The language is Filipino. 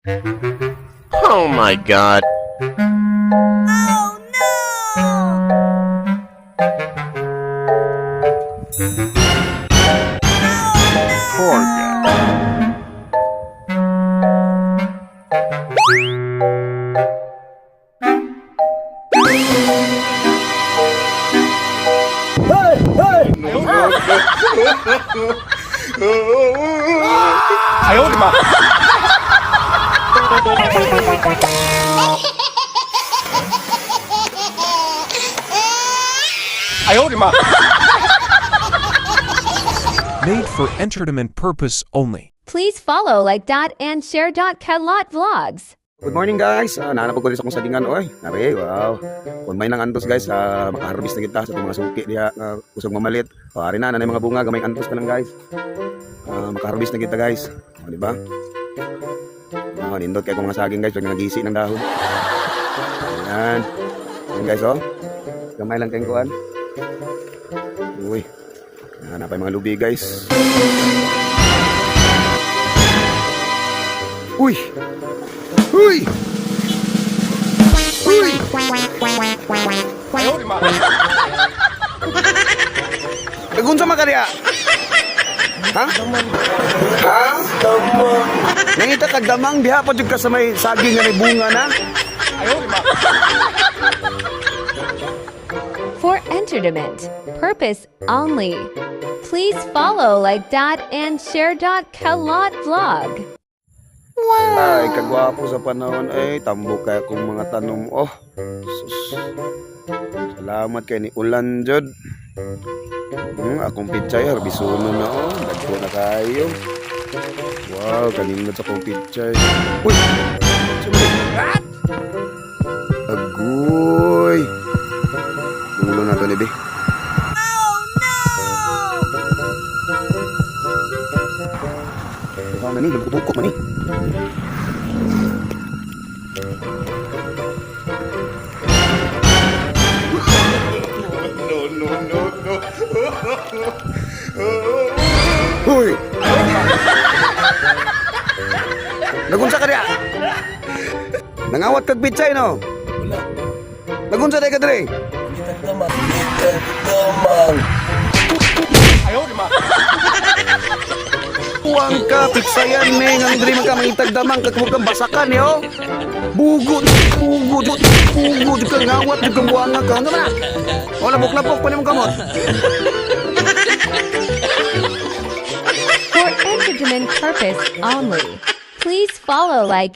Oh my god. Oh no! Poor guy. Made for entertainment purpose only. Please follow, like dot, and share dot Kalot Vlogs. Good morning guys, nanapag ko rin sa akong sagingan. Oy, nari, wow. Kung may nang antos guys, makaharvest na kita sa itong mga suki diha, kusog mamalit. O, ari na, nanay mga bunga, gamay antos ka lang guys. Makaharvest na kita guys. O, diba? Nindot kayo kung mga saging guys, pag nagisi ng dahon. Ayan. Ayan guys, oh. Gamay lang kayong kuhan. Uy. Hanap ay mga lubi guys. Uy! Uy! Uy! Nagunsa makariya? Ha? Ha? Nangita kagdamang diha pa jud ka sa may saging nga may bunga na. For entertainment purpose only. Please follow, like dot, and share dot Kalot Vlog. Ay, kagwapo sa panahon. Ay, tambok kaya kong mga tanom. Oh, sus. Salamat kay ni Ulan, Jod. Akong pichay, harbisuno na, oh. Dagko na kayo. Wow, kanina sa akong pichay. Uy! Sumali. Agoy! Ulo na to, Libi. Ikaw na ni, nagpupukok man ni. Hoy! Nagunsa ka diya? Nangawat kag pitsay no? Wala. Nagunsa day ka dire? Damang. Ayaw di ma. Tuwang ka, pitsayan me, nang dire man ka mangitag damang kag huwag kang basakan yo. Bugod, bugod, bugod ka ngawat di kang buanga ka. Ano na? O nabok-nabok pa ni mong kamot. For entertainment purpose only. Please follow, like